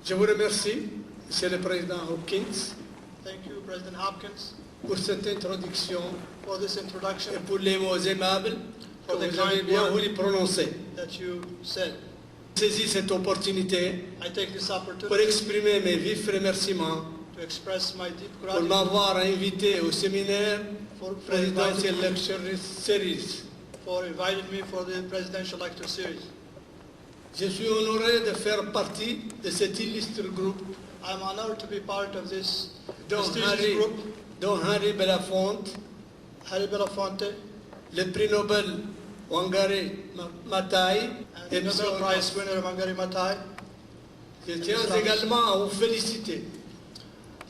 Je vous remercie, Monsieur le Président Hopkins, Thank you, President Hopkins, pour cette introduction for this introduction, et pour les mots aimables que for the vous avez kind bien words voulu prononcer. that you said. Je saisis cette opportunité I take this pour opportunity exprimer mes vifs remerciements to express my deep pour gratitude m'avoir invité au séminaire for Presidential inviting me, Lecture Series. for inviting me for the Presidential Lecture Series. Je suis honoré de faire partie de cet illustre groupe I'm honored to be part of this dont prestigious group. Henri Belafonte, Harry Belafonte le prix Nobel Wangari Maathai and et the Nobel Prize winner Wangari Maathai. Je tiens également à vous féliciter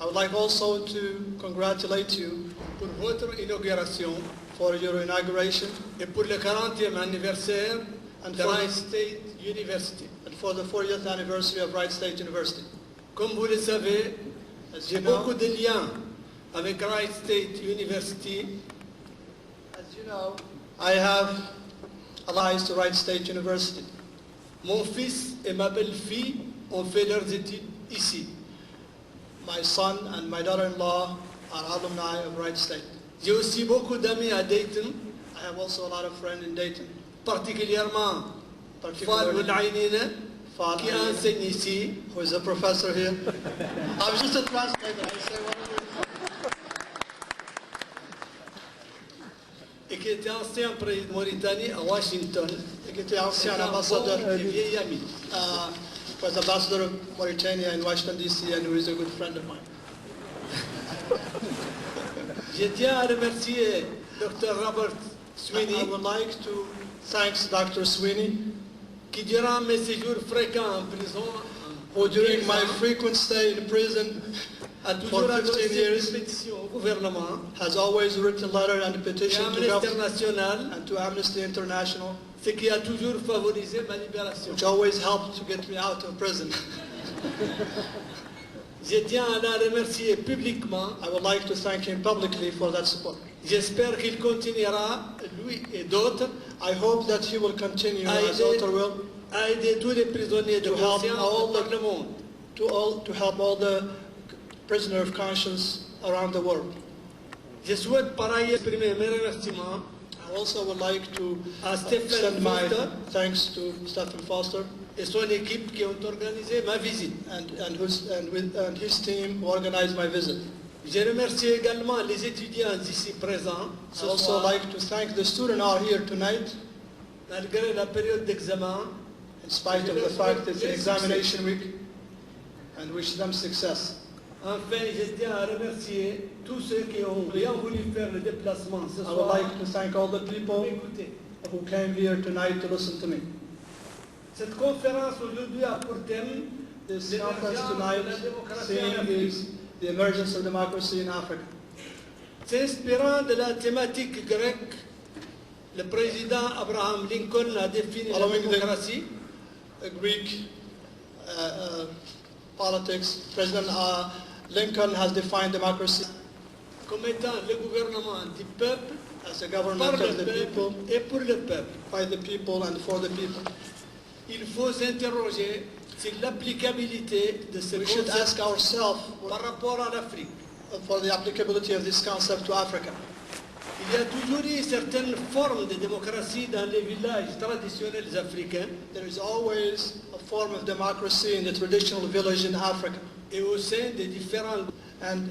I would like also to congratulate you pour votre inauguration for your inauguration et pour le 40e anniversaire and de for Wright the, State University. and for the 40th anniversary of Wright State University. Comme vous le savez, As j'ai you know, beaucoup de liens avec Wright State University as you know, I have allies to Wright State University. Mon fils et ma belle-fille ont fait leurs études ici. My son and my daughter-in-law are alumni of Wright State. J'ai aussi beaucoup d'amis à Dayton, I have also a lot of friends in Dayton, particulièrement VALL particularly AININA, VALL, qui enseigne ici, who is a professor here. I was just a translator. I say whatever. et qui était ancien président de Mauritanie à Washington, Et qui était ancien un ambassadeur, bon et vieil ami. was ambassador of Mauritania in Washington D.C. and who is a good friend of mine. Je tiens à remercier Dr. Robert I Sweeney, would like to thank Dr. Sweeney, qui durant mes séjours fréquents en prison, who during my frequent stay in prison a toujours for 15 adressé years des pétitions au gouvernement has always written letter and et petition à to Amnesty government International, and to Amnesty International, ce qui a toujours favorisé ma libération. which always helped to get me out of prison. Je tiens à la remercier publiquement. I would like to thank him publicly for that support. J'espère qu'il continuera, lui et d'autres, I hope that he will continue, I as did. author will, à aider tous les prisonniers de To help conscience all dans le monde. to help all the prisoners of conscience around the world. Je souhaite par ailleurs exprimer mes remerciements I also would like to à Stephen extend my Foster thanks to Stephen Foster et son équipe qui ont organisé ma visite. and his team who organized my visit. Je remercie également les étudiants ici présents I ce also soir, like to thank the students out here tonight, malgré la période d'examen. in spite of the fact it's an examination week, and wish them success. Enfin, je tiens à remercier tous ceux qui ont bien voulu faire le déplacement ce I would soir like to thank all the pour people m'écouter. who came here tonight to listen to me. Cette conférence aujourd'hui a pour thème This l'émergence conference de tonight la démocratie en theme Afrique. is the emergence of democracy in Africa. S'inspirant de la thématique grecque, le président Abraham Lincoln a défini la Following the- démocratie Greek politics, President Lincoln has defined democracy comme étant le gouvernement du peuple, as a par government le of the people, peuple et pour le peuple. by the people, and for the people. Il faut s'interroger sur l'applicabilité de ce We should concept ask ourselves par rapport à l'Afrique. for the applicability of this concept to Africa. Il y a toujours eu certaines formes de démocratie dans les villages traditionnels africains There is always a form of democracy in the traditional village in Africa, et au sein des différents groupes. and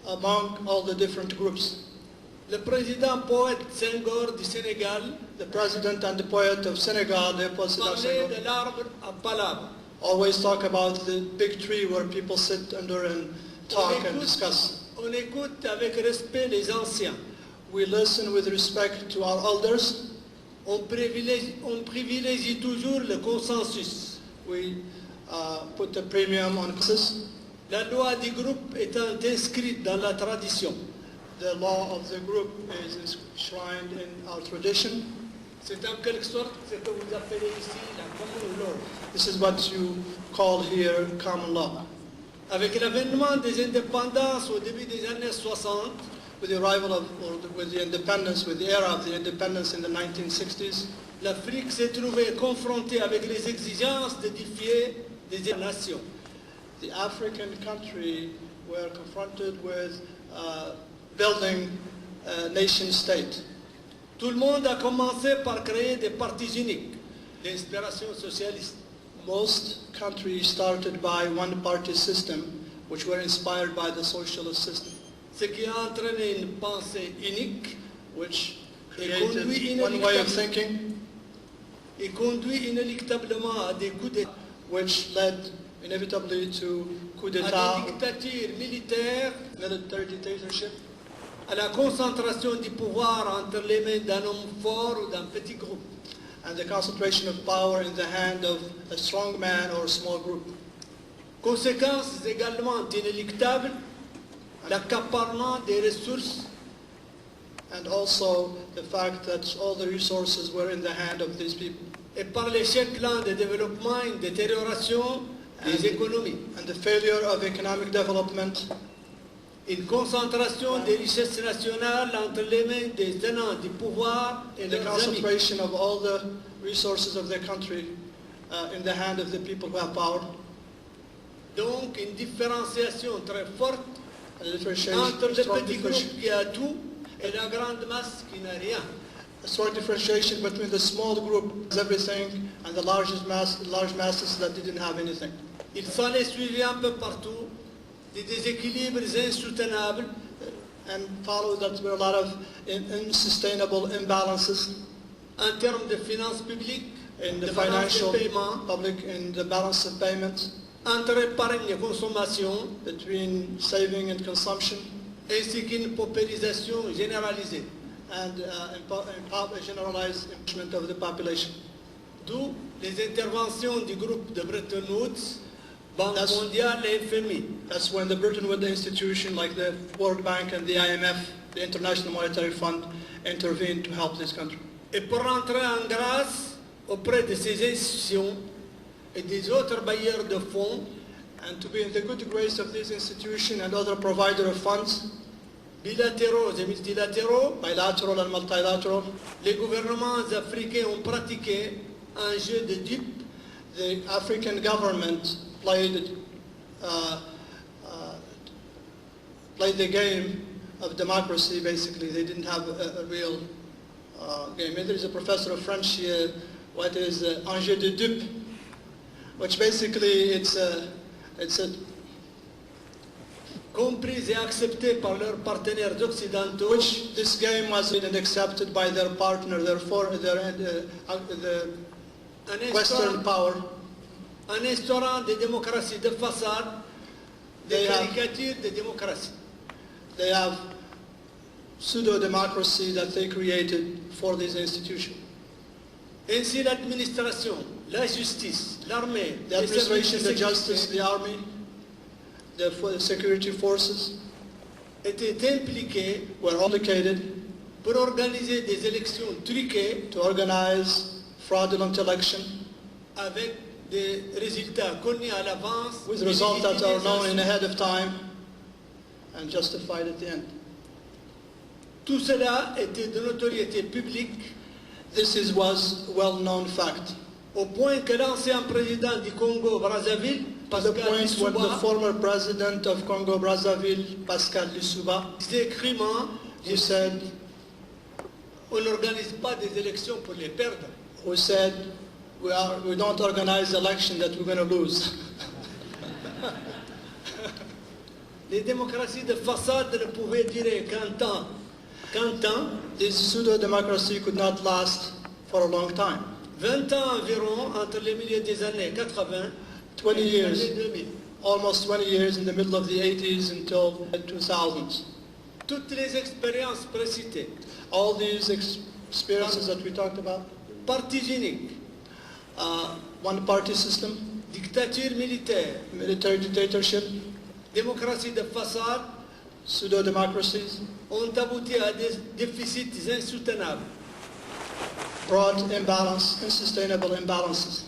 among all the different groups. Le président poète Senghor du Sénégal The president and the poet of Senegal, Léopold Sédar parlait Senghor, de l'arbre à palabre. always talk about the big tree where people sit under and talk and discuss. On écoute avec respect les anciens. We listen with respect to our elders. On privilégie toujours le consensus. We put a premium on consensus. La loi du groupe étant inscrite dans la tradition. The law of the group is enshrined in our tradition. C'est en quelque sorte ce que vous appelez ici la common law. This is what you call here common law. Avec l'avènement des indépendances au début des années 60, With the arrival of, or with the independence, with the era of the independence in the 1960s, l'Afrique s'est trouvée confrontée avec les exigences de défier des nations. The African country were confronted with building a nation state. Tout le monde a commencé par créer des partis uniques, l'inspiration socialiste. Most countries started by one-party system, which were inspired by the socialist system, Ce qui a entraîné une pensée unique which et created one way of thinking, conduit inéluctablement à des coups d'État, which led inevitably to coup à d'etat, des dictatures militaires, military dictatorship, à la concentration du pouvoir entre les mains d'un homme fort ou d'un petit groupe. and the concentration of power in the hand of a strong man or a small group. Conséquences également inéluctables, l'accaparement des ressources, And also the fact that all the resources were in the hand of these people. et par l'échec lent de développement, une détérioration des économies, And the failure of economic development, une concentration des richesses nationales entre les mains des tenants du pouvoir et the leurs amis. concentration of all the resources of the country in the hand of the people who have power, Donc une différenciation très forte and a differentiation, entre le strong petit groupe qui a tout et la grande masse qui n'a rien. a strong differentiation between the small group who has everything and the large masses that didn't have anything. Il s'en est suivi un peu partout des déséquilibres insoutenables And follow that were a lot of unsustainable imbalances en termes de finances publiques, in de the balance financial, de paiement, public, in the balance of payments entre épargne et consommation, between saving and consumption, ainsi qu'une paupérisation généralisée. and generalized impoverishment of the population. D'où les interventions du groupe de Bretton Woods, Banque That's- mondiale et FMI. That's when the Bretton Woods institution, like the World Bank and the IMF, the International Monetary Fund, intervened to help this country. Et pour rentrer en grâce auprès de ces institutions et des autres bailleurs de fonds, And to be in the good grace of this institution and other provider of funds, bilatéraux et multilatéraux, bilateral and multilateral, les gouvernements africains ont pratiqué un jeu de dupes the African government played the game of democracy. Basically, they didn't have a real game. There is a professor of French here. What is un jeu de dupe? Which basically it's a compris et acceptés par leurs partenaires occidentaux, which this game was accepted by their partner, the en Western instaurant, power. en instaurant des démocraties de façade, des They have- caricatures de démocratie. They have pseudo-democracy that they created for this institution. Ainsi l'administration, la justice, l'armée, The les services administration, de the sécurité justice, the army, the security forces étaient impliqués were implicated pour organiser des élections truquées to organize fraudulent election avec des résultats connus à l'avance, with results that are known illégitimés. ahead of time and justified at the end. Tout cela était de notoriété publique This was well-known fact. au point que l'ancien président du Congo-Brazzaville, To the Pascal point when the Lissouba, former president of Congo-Brazzaville, Pascal Lissouba, disait crûment, who said, on n'organise pas des élections pour les perdre. we don't organize election that we're going to lose. Les démocraties de façade ne pouvaient durer qu'un temps. This pseudo-democracy could not last for a long time. 20 ans environ, entre les milieux des années 80 20 et les years. années 2000. Almost 20 years in the middle of the 80s until the 2000s. Toutes les expériences précitées, All these experiences that we talked about, partis uniques, one-party system, dictature militaire, military dictatorship, démocratie de façade, pseudo-democracies, ont abouti à des déficits insoutenables. brought imbalance, unsustainable imbalances.